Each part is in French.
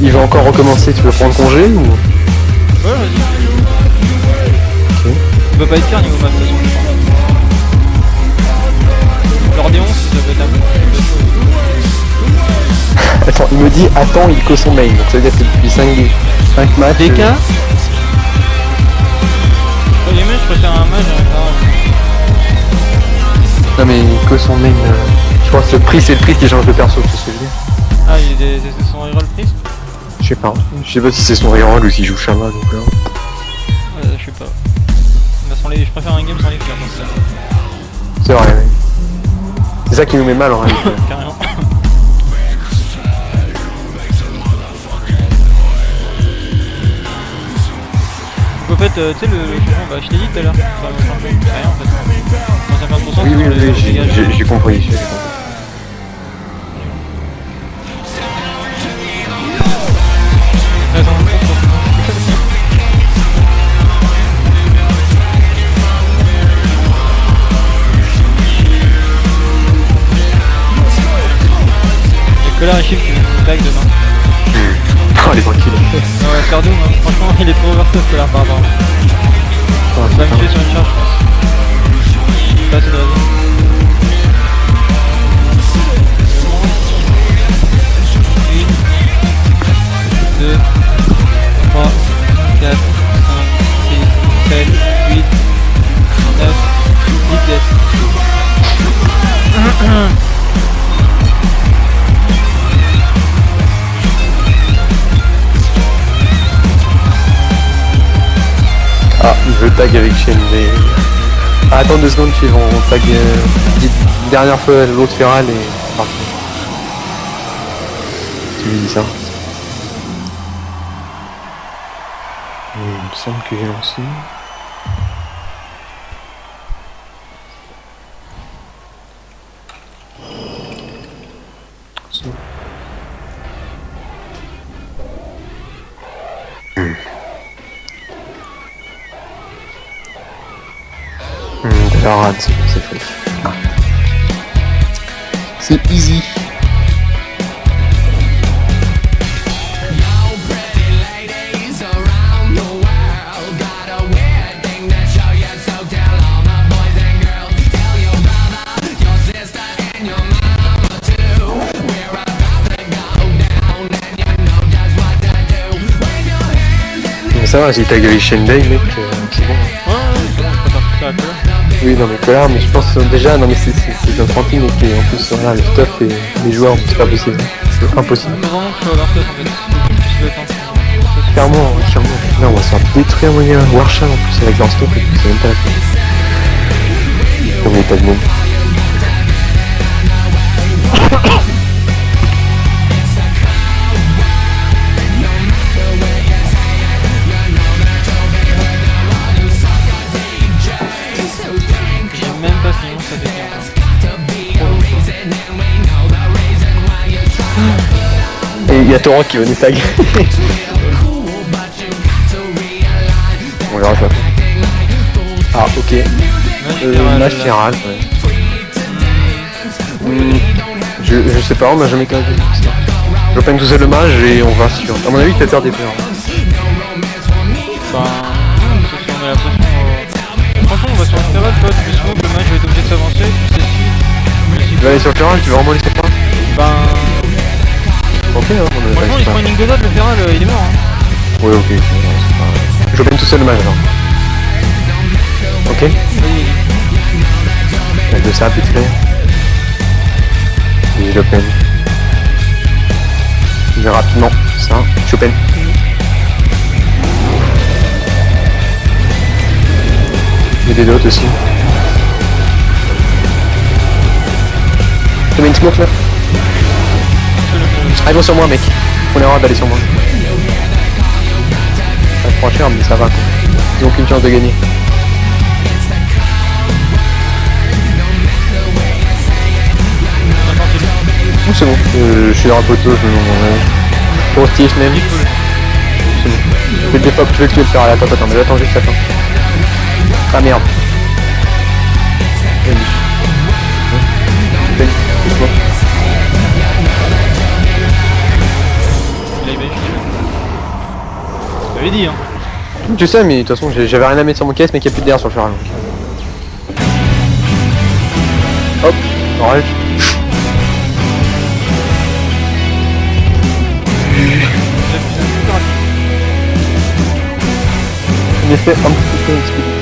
Il va encore recommencer, tu veux prendre congé ou? Ouais, vas-y. Ok. Il peut pas être pire niveau map de toute façon, je crois. L'Ordéon, si ça peut être un peu. Attends, il me dit attends, il cause son main, donc ça veut dire que depuis 5 matchs. DK les mecs, je préfère un mage à un carré. Non mais il cause son main. Je crois que le prix c'est le prix qui change de perso, c'est ce que je veux dire. Ah, il est son reroll prise. Je sais pas si c'est son reroll ou s'il joue Shama donc là. Je sais pas. Bah, sans les... Je préfère un game sans les faire comme ça. C'est vrai, ouais. C'est ça qui nous met mal en réalité. Carrément. Donc, en fait, tu sais, le changement, bah, je t'ai dit tout à l'heure, ça va changer rien en fait. Dans 50%, Oui, j'ai compris. Colère et Shift qui nous tag demain. Oh, elle est tranquille. Ouais, faire Doom, hein. Franchement, il est trop overstuff Colère par rapport. Il va me tuer sur une charge, je pense. Pas assez de raison. 1, 2, 3, 4, 5, 6, 7, 8, 9, 10 pièces. Ah, il veut tag avec Shen, mais... Ah, attends 2 secondes, ils vont tag une dernière fois l'autre Feral et... Parti. Tu lui dis ça. Et il me semble que j'ai lancé... Alors, c'est fait. Ah. C'est easy. Mais ça va, si t'as gagné Shendai, mec, c'est bon. Oui, non mais Colère, mais je pense déjà, non mais c'est un tremping et en plus voilà, le stuff et les joueurs, c'est pas possible. C'est impossible. Clairement. Là on va se faire détruire moyen Warsham en plus avec leur stuff et tout, c'est même pas la peine. Comme les tas de monde. Et il y a Torrent qui va nous tag. On verra ça. Ah ok. Match général, ouais. Je sais pas, on m'a jamais tagué. J'open tout seul le match et on va sur... À mon avis il fait faire des peurs. Enfin... Si on met la pression... Franchement on va sur le terrain, tu vois, tu fais smoke, le match va être obligé de s'avancer, tu sais si... Tu vas aller sur le terrain, tu vas vraiment aller sur le terrain? Ben... Ok, hein, franchement, il prend une ligne de note, le Feral, il est mort. Hein. Ouais, ok. J'open tout seul le match alors. Ok. Vas-y. Il y a de ça, vite fait. Et j'open. Je vais rapidement. Ça, j'open. Il y a des dots aussi. Je te mets une smoke là. Ah, ils vont sur moi, mec. Faut l'erreur d'aller sur moi. Ça prend cher, mais ça va quoi. Ils ont aucune chance de gagner. Oh, c'est bon. Je suis dans un poteau, je me demande. Pour Steve même. C'est bon. Je vais le défop, je vais le tuer le faire. Attends, mais j'attends juste la fin. Ah merde. Vas-y. dit, hein. Tu sais, mais de toute façon, j'avais rien à mettre sur mon caisse, mais qu'il n'y a plus d'air sur le char. Donc. Hop, on règle. En effet, un petit peu expéditif.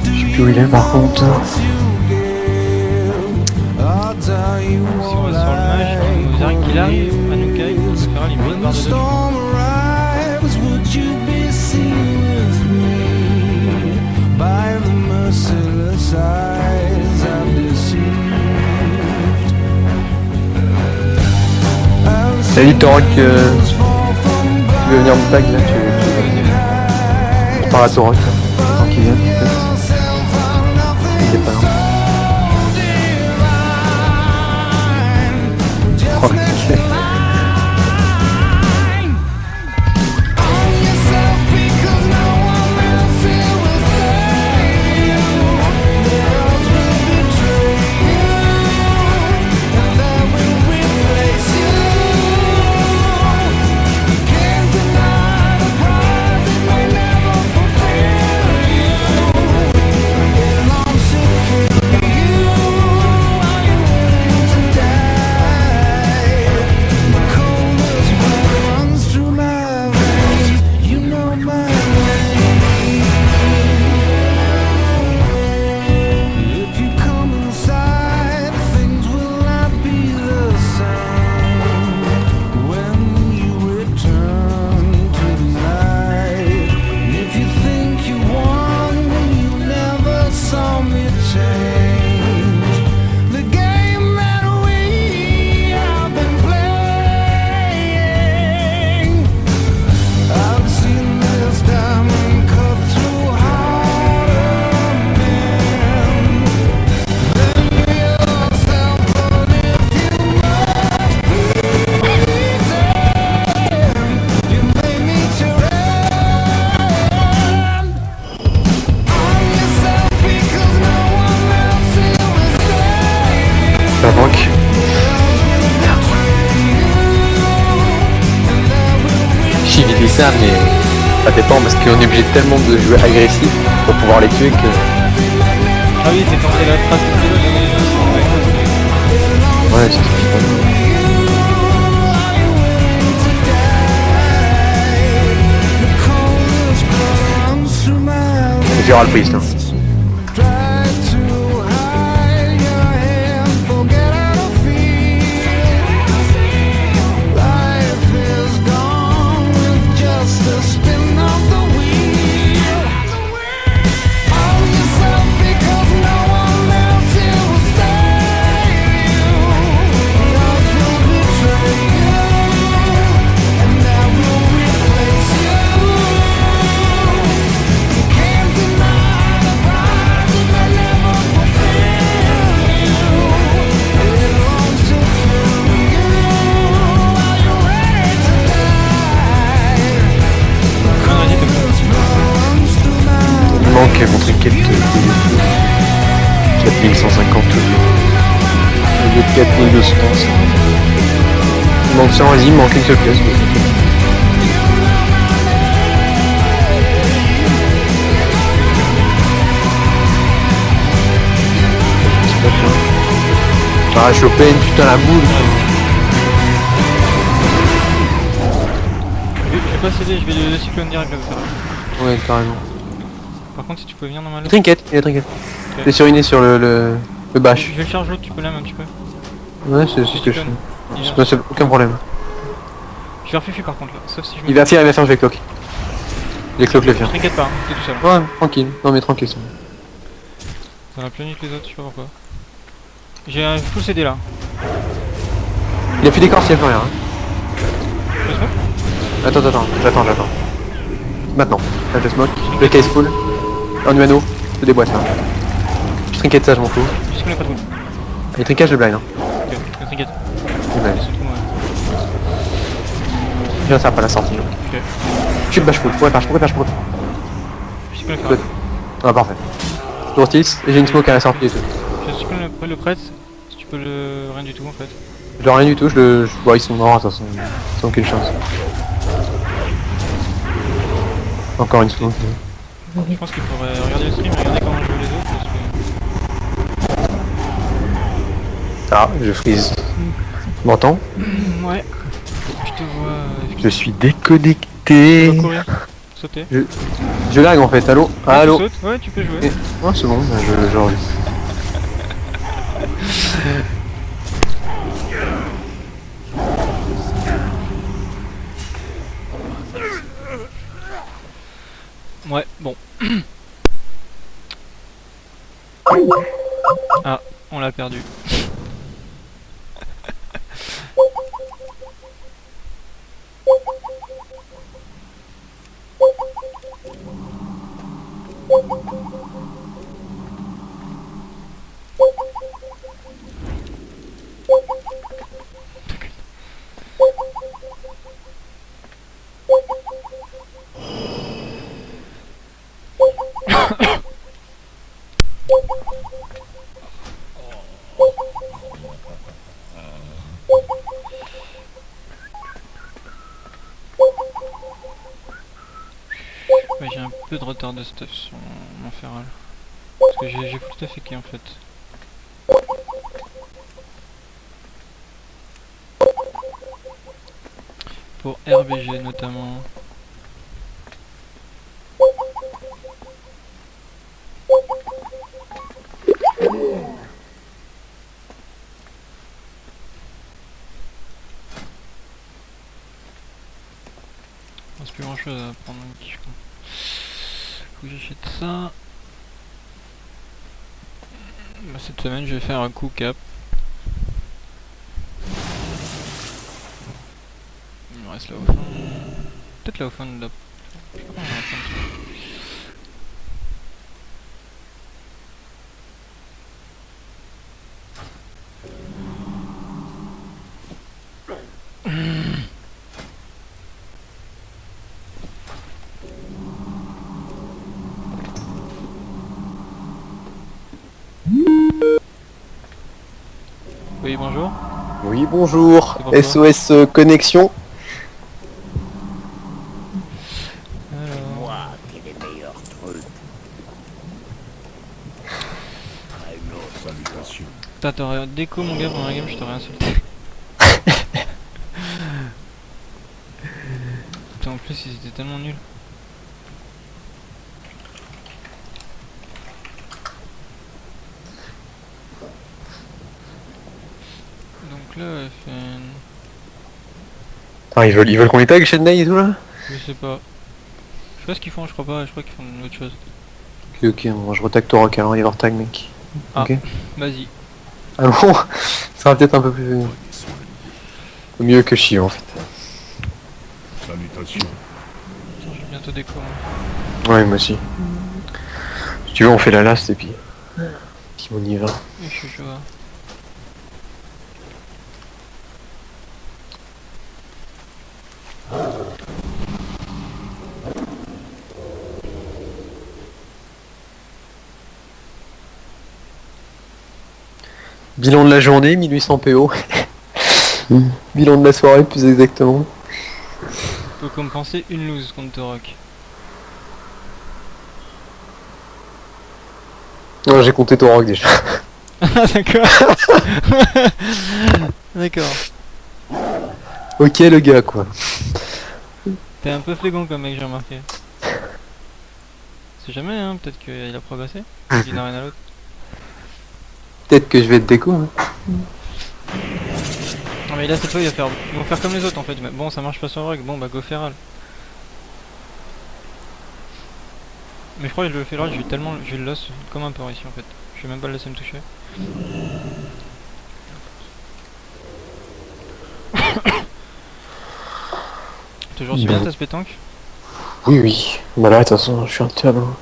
Je sais plus où il est par contre. Si on va sur le mage, on dirait qu'il arrive à nous caler, on peut faire limite une barre de dodge. Salut Torok, tu veux venir me tag là, tu parles à Torok, tant qu'il vient peut-être. Il est pas là. Oh, ok. La banque. J'ai ça, mais ça dépend parce qu'on est obligé tellement de jouer agressif pour pouvoir les tuer que. Ah oui, c'est quand c'est la trace de pilote, Ouais, c'est suffisant. Et tu auras le priest, hein. manque mon trinket de 4150 au lieu de 4200. Il manque 100, vas-y, il manque une seule pièce. Ah, chopé une putain la boule. Je vais pas céder, je vais le cyclone direct là. Ouais, carrément. Par contre, si tu peux venir normalement. Trinket, il y a trinket. Okay. T'es suriné sur le bâche. Je vais le charger l'autre, tu peux l'aimer un petit peu. Ouais, c'est ce que je fais. C'est aucun problème. Je vais refufu par contre là, sauf si je me. Il va faire, je vais cloque. J'ai cloque le faire. T'inquiète pas, hein, t'es tout seul. Ouais, tranquille. Non mais tranquille. Ça va plus vite que les autres, je sais pas pourquoi. J'ai un full CD là. Il a plus d'écorce, il a plus rien. Hein. Je smoke. J'attends. Maintenant. Là je smoke. Le case full. Un humano. Je déboîte là. Je trinket ça, je m'en fous. Je connais pas trop. Et trinket, je le blind. Hein. Ok, t'inquiète. Je blind. Je viens ça pas la sortie. Ok. Je suis le bâche full. Pourquoi pas. Je suis le Good. Ah parfait. Tour 6 et j'ai une smoke à la sortie et tout. Je suis le prêtre, si tu peux le rien du tout en fait. Je rien du tout, bon, ils sont morts de toute façon, ils ont aucune chance. Encore une fois. Je pense qu'il faudrait regarder le stream et regarder comment jouent les autres parce Ah, je freeze. Tu m'entends? que... Ouais. Je te vois... Je suis tu déconnecté. vas courir. Sauter. Je lag en fait, allô? Ouais, Allô? tu sautes. Ouais, tu peux jouer. Eh, ouais, c'est bon, bah, je reviens. Ouais, bon. Ah, on l'a perdu. Ouais, j'ai un peu de retard de stuff sur mon feral. Parce que j'ai full stuff équipé en fait. Pour RBG notamment. Il reste plus grand chose à prendre en kiff. Faut que j'achète ça. Bah, cette semaine je vais faire un coup cap. Il me reste là au fond. Peut-être là au fond de la... Je sais pas comment on va prendre ça. Oui, bonjour. Oui, bonjour. C'est pourquoi SOS connexion. Alors... Moi qui ai les meilleurs trucs. À une autre salutation. Putain, t'aurais déco mon gars pendant la game, je t'aurais insulté. Putain, en plus ils étaient tellement nuls. Donc là, elle fait une... Ah, ils veulent qu'on les tag chez Ney et tout là? Je sais pas. Je sais pas ce qu'ils font, je crois pas, je crois qu'ils font une autre chose. Ok, bon, je retag Torok alors, il va retag mec. Ah. Ok. Vas-y. Ah bon? Ça sera peut-être un peu plus... mieux que chier en fait. Salutations. Attends, je vais bientôt déco. Moi. Ouais, moi aussi. Si tu veux, on fait la last et puis on y va. Et je suis chaud. Hein. Bilan de la journée, 1800 PO. Bilan de la soirée, plus exactement. Faut compenser une lose contre Torok. Non, j'ai compté Torok déjà. Ah d'accord. D'accord. Ok le gars quoi. T'es un peu flégon comme mec, j'ai remarqué. C'est jamais hein, peut-être qu'il a progressé. D'une arène à l'autre. Peut-être que je vais être déco. Hein. Non mais là cette fois ils vont faire comme les autres en fait. Mais bon ça marche pas sur Rogue, bon bah go feral. Mais je crois que le feral je vais le loss comme un porc ici en fait. Je vais même pas le laisser me toucher. Toujours si bien ta pétanque. Oui oui. Bah là de toute façon je suis un tuable. Hein.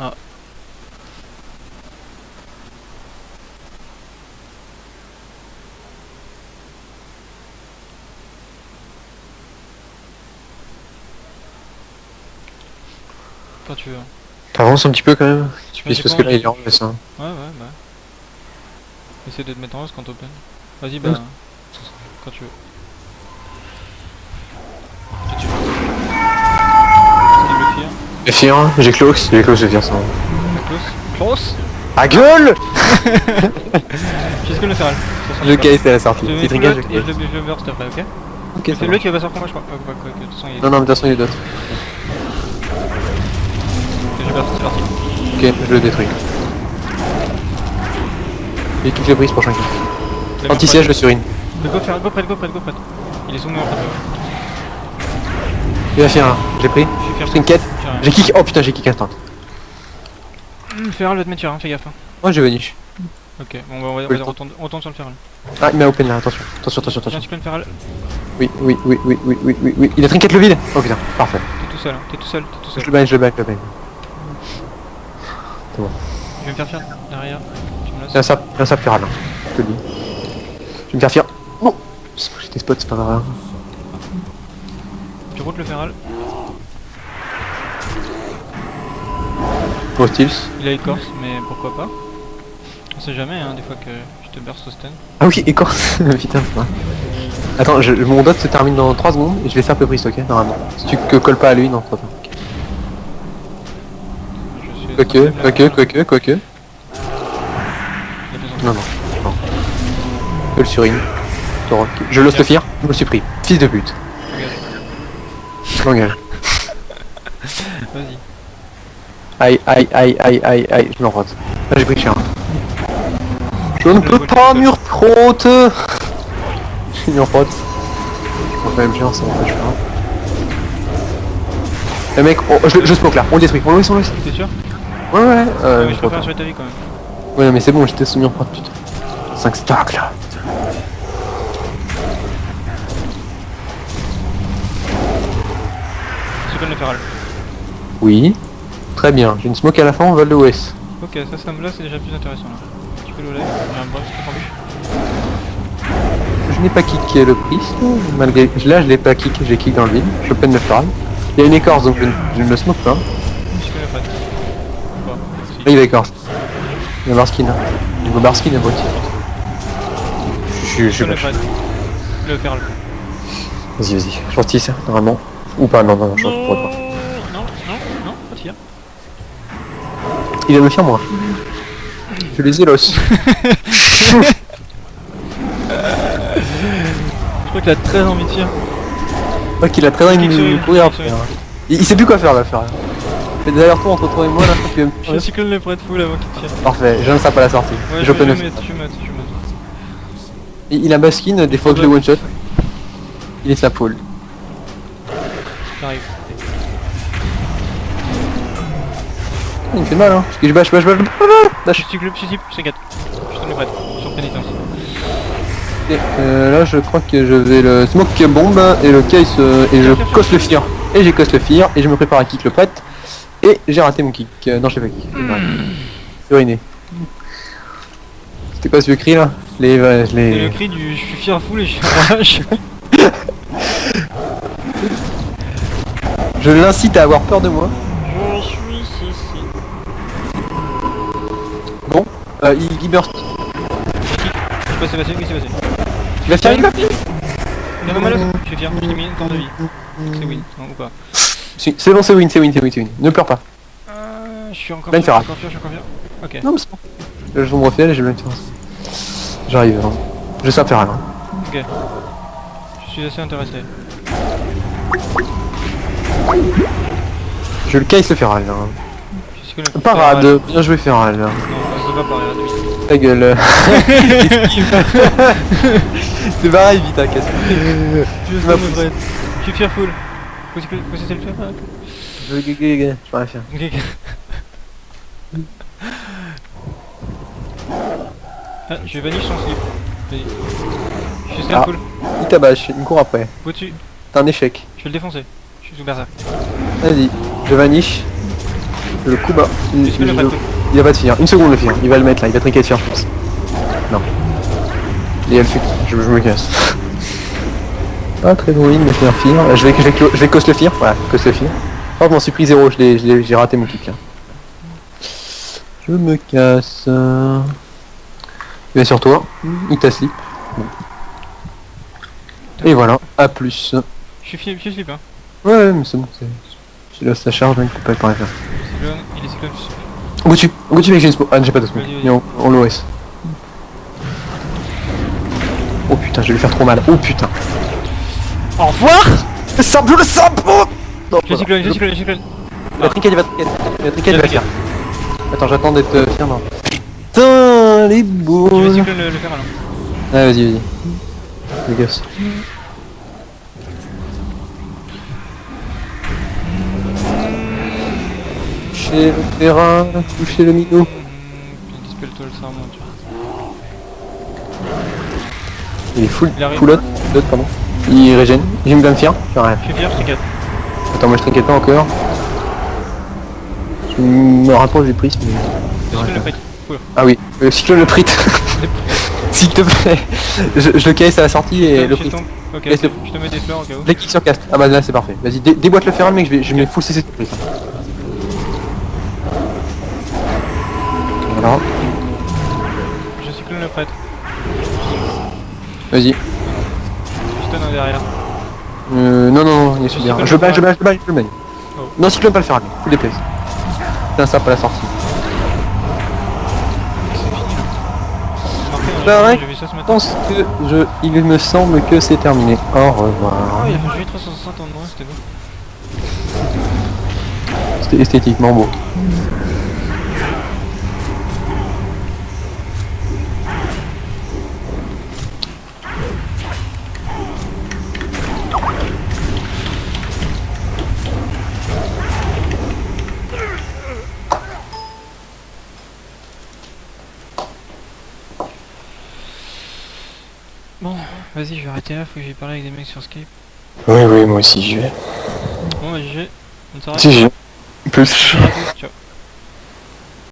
Ah. Quand tu veux. T'avances un petit peu quand même. Tu Vas-y, puisses parce que là pense. il est en baisse. Hein. Ouais, bah. Essaye de te mettre en hausse quand t'open. Vas-y, bah. Ouais. Quand tu veux. Si tu veux. Esquive le fear. Le Fear, j'ai close le Fear ça. Close. Close. Ah gueule. J'ai ce que le feral. Le case c'est la sortie. Je Il vais trigger, full je out et je le burst après, ok? Ok, ça Fais-le, marche. tu vas passer contre moi, je crois. Quoi, de toute façon, il est. Non, non, mais de toute façon il est d'autres. Ok, je burst, c'est parti. Ok, je le détruis. Et toutes les prises prochain kill. Anti-siège, je surine. Go prête. Il est sous moi en fait. Il va faire un. J'ai pris. Je suis Je fier. trinket. J'ai kick. Oh putain, j'ai kick instant. Feral va te mettre sur un, fais gaffe. Hein. Moi j'ai vanish. Ok, bon, bah, on retourne sur le feral. Ah, il m'a open là, attention. Attention. Viens, tu peux le feral. Oui. Il a trinket le vide. Oh putain, parfait. T'es tout seul. Je le bang. Je vais me faire fier derrière. Tu me Il y a laisses. un sap feral. Je te le dis. Je vais me faire fier. Oh, j'étais spot, c'est pas grave. Tu routes le feral. Oh, Steels. Il a écorce, mais pourquoi pas. On sait jamais, hein, des fois que je te burst au stun. Ah oui, écorce. Putain, c'est vrai. Attends, mon dot se termine dans 3 secondes et je vais faire peu prise, ok, normalement. Si tu colles pas à lui, non, 3 secondes. Je suis Quoique. Il a besoin de- Non. Je le surine. Je l'ose le fear, je me suis pris. Fils de pute. Langage. Vas-y. Aïe, je me rote. Là j'ai pris cher. Je ne peux pas mur-prote. Je suis mur-prote. Je prends quand même cher, ça m'empêche pas. Le mec, oh, je smoke là, on le détruit, on le laisse. T'es sûr? Ouais, Mais je je préfère jouer ta vie quand même. Ouais, non, mais c'est bon, j'étais sous mur-prote, putain. 5 stacks là. C'est comme le feral. Oui. Très bien, j'ai une smoke à la fin, on va le OS. Ok, ça me là, c'est déjà plus intéressant là. Tu peux le lève, j'ai un boss qui t'embûche. Je n'ai pas kické le priest, malgré... Là je l'ai pas kické, j'ai kick dans le vide, je peine le feral. Il y a une écorce donc je ne le smoke pas. Tu peux le prête. Bon, si. Ah, il va écorce. Il y a Barskin. Il va Barskin à moitié. Je suis Tu peux le vache. prête. Le feral. Vas-y, je sortis ça, normalement. Ou pas, non, je pourrais pas. Non, pas de tir. Il va me faire moi. Je les élosse. Je crois qu'il a très envie de tir. Je crois qu'il a très envie de Kick sur me lui, courir kick sur après. Hein. Il sait plus quoi faire là, faire. Il fait des allers-retours entre toi et moi là, je crois qu'il va me Je vais cycler le prête full avant qu'il tire. Parfait, je ne sais pas la sortie. Ouais, J'open le je fear. mets. Il a Baskin, des fois que je le one shot. Il est sa poule. J'arrive. Il me fait mal hein. Parce que je bâche. Je cycle, je C4. Je te le prête. Sur pénitence. Et, là je crois que je vais le smoke bomb et le case et je cosse le fear. Et j'ai cosse le fear et je me prépare à kick le prêtre. Et j'ai raté mon kick. Non, je l'ai pas kick. C'est ruiné. C'était quoi ce vieux cri là? C'est le cri du je suis fier full et je suis en rage. Je l'incite à avoir peur de moi. Je suis ici. Bon, il burst. Oui, c'est passé. Il va faire une copie. Il y a mal, je suis fier, je t'ai mis une corde de vie. C'est win, non ou pas? C'est bon, c'est win. Ne pleure pas. Je suis encore Ben fier, Ferrat. je suis encore fier. Ok. Non, mais c'est bon. Je me refais et j'ai le même faire. J'arrive. Hein. Je sais faire hein. Ok. Je suis assez intéressé. Je le case le feral. Hein. Je sais que le Parade, bien joué feral. Non, on se va parler là, Ta gueule. C'est pareil, vite, hein, casse. Je m'as suis fier full. Faut cesser le faire. Je vais pas faire. Ok. Ah, je vanish son slip. Vas-y. Je suis Ah. full. Il tabache, il me court après. Au-dessus. C'est un échec. Je vais le défoncer. Je suis sous berserk. Vas-y, je vanish. Le coup bas. Tu peux le prêter. Il va pas te finir. Une seconde le finir. Il va le mettre là, il va trinquer de faire, je pense. Non. Et elle fait. Je me casse. Pas très drôle, mais je vais faire. Je vais cause le fear. Voilà, cause le fear. Oh, je m'en suis pris 0, j'ai raté mon kick là. Je me casse. Il est sur toi, il t'a slip. Bon. Et voilà, à plus. Je suis hein. Ouais, mais c'est bon, j'ai là sa charge, donc il peut pas le faire. Cyclone, il est cyclone. Go dessus mec, j'ai une smoke. Ah, j'ai pas de smoke, Vas-y, mais on l'OS. Oh putain, je vais lui faire trop mal. Oh putain. Au revoir. Le sable, le sable. Oh non, Je cyclone, je cyclone, je cyclone. Il va trinquer, il va trinquer. Il va trinquer, il va le faire. Attends, j'attends d'être fier, non. Putain, les Je vais boules. cyclone le faire alors. Ah, vas-y. Les gosses. Toucher le terrain, toucher le minot. Dispel-toi le sarment, tu vois. Il est full, Il arrive. full out, pardon. Il régène. J'aime bien me fier. Je fais rien. Je suis fier, je t'inquiète. Attends, moi je t'inquiète pas encore. Je me rapproche du prix. Mais... Cyclone le fight. Oula. Ah oui, cyclone le prix. S'il te plaît. Je le caisse à la sortie et le prix. Ok, Laisse le- je te mets des fleurs au cas où. Les kicks sur cast. Ah bah là c'est parfait. Vas-y, déboîte le ferral mec, je mets full CC sur le prix. Voilà. Je cyclone le prêtre. Vas-y. Je donne un derrière. Non, il est super. cyclone Je le bats, le je le bats. Oh. Non, cyclone pas le ferral, full DPS. C'est un sap à la sortie. C'est fini là. C'est Bah, marqué, ouais. j'ai vu ça ce Je matin. pense que il me semble que c'est terminé. Au revoir. Ah, il a fait 360 en moins, c'était beau. C'était esthétiquement beau. Bon, vas-y, je vais arrêter là, faut que j'aille parler avec des mecs sur Skype. Oui, moi aussi j'y vais. Bon, bah, GG. Bonne soirée. Si, j'ai. Plus. À tous, ciao.